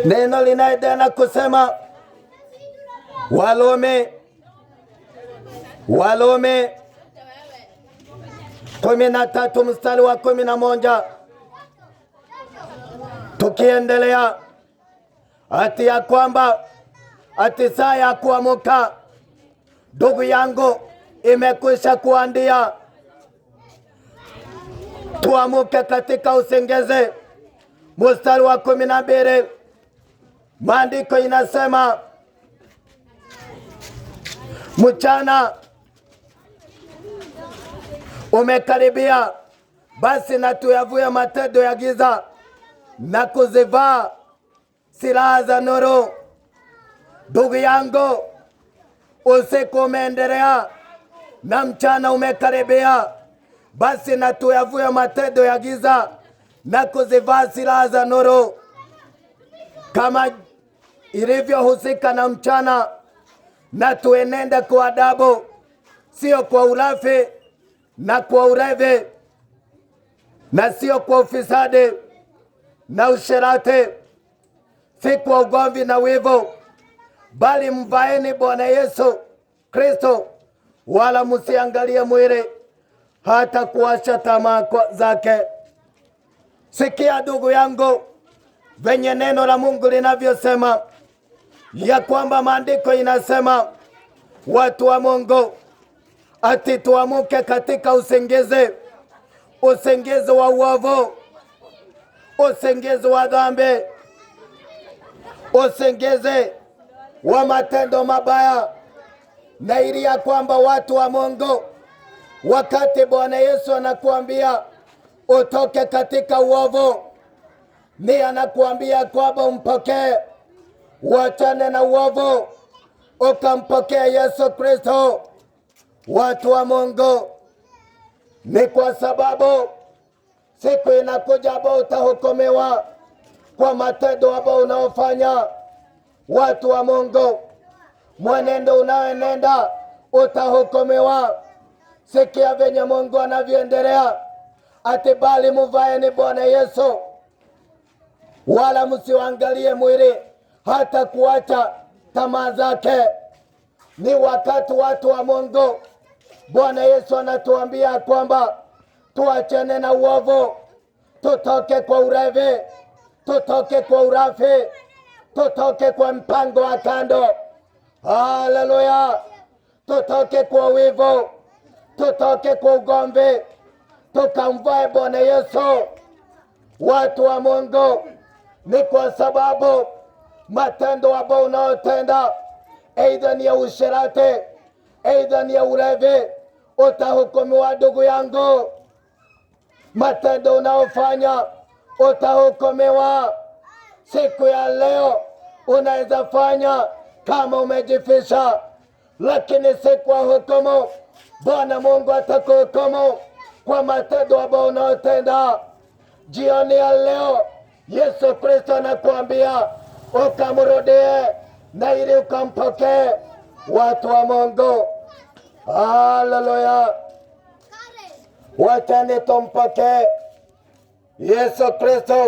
Neno linaendelea kusema Warumi 13 mstari wa 11, tukiendelea, ati ya kwamba ati saa ya kuamuka ndugu yangu imekwisha kuandia. Tuamuke katika usingizi. Mstari wa 12, maandiko inasema mchana umekaribia, basi na tuyavue matendo ya giza na kuzivaa silaha za nuru. Ndugu yangu, usiku umeendelea na mchana umekaribia, basi na tuyavue matendo ya giza na kuzivaa silaha za nuru. Kama ilivyohusika na mchana, na tuenende kwa adabu, sio kwa ulafi na kwa urevi, na sio kwa ufisadi na usherati, si kwa ugomvi na wivu, bali mvaeni Bwana Yesu Kristo, wala msiangalie mwili hata kuwasha tamaa zake. Sikia ndugu yangu, venye neno la Mungu linavyosema ya kwamba maandiko inasema, watu wa Mungu, ati tuamuke katika usingizi, usingizi wa uovu, usingizi wa dhambi, usingizi wa matendo mabaya. Na ili ya kwamba watu wa Mungu, wakati Bwana Yesu anakuambia utoke katika uovu, ni anakuambia kwamba umpokee, uachane na uovu, ukampokea Yesu Kristo. Watu wa Mungu, ni kwa sababu siku inakuja ambao utahukumiwa kwa matendo ambao unaofanya. Watu wa Mungu, mwenendo unaoenenda utahukumiwa. Sikia venye Mungu anavyoendelea, ati bali muvaeni Bwana Yesu, wala msiangalie mwili hata kuacha tamaa zake. Ni wakati, watu wa Mungu, Bwana Yesu anatuambia kwamba tuachane na uovu, tutoke kwa urevi, tutoke kwa urafi, tutoke kwa mpango wa kando. Haleluya! Tutoke kwa wivu, tutoke kwa ugomvi, tukamvae Bwana Yesu. Watu wa Mungu, ni kwa sababu matendo ambao unaotenda, aidha ni ya usherati, aidha ni ya ulevi, utahukumiwa ndugu yangu. Matendo unaofanya utahukumiwa. Siku ya leo unaweza fanya kama umejifisha, lakini siku ya hukumu Bwana Mungu atakuhukumu kwa matendo ambao unaotenda. Jioni ya leo Yesu Kristo anakuambia ukamrudie na ili ukampokee. Watu wa Mungu, haleluya, wachani tumpokee Yesu Kristo.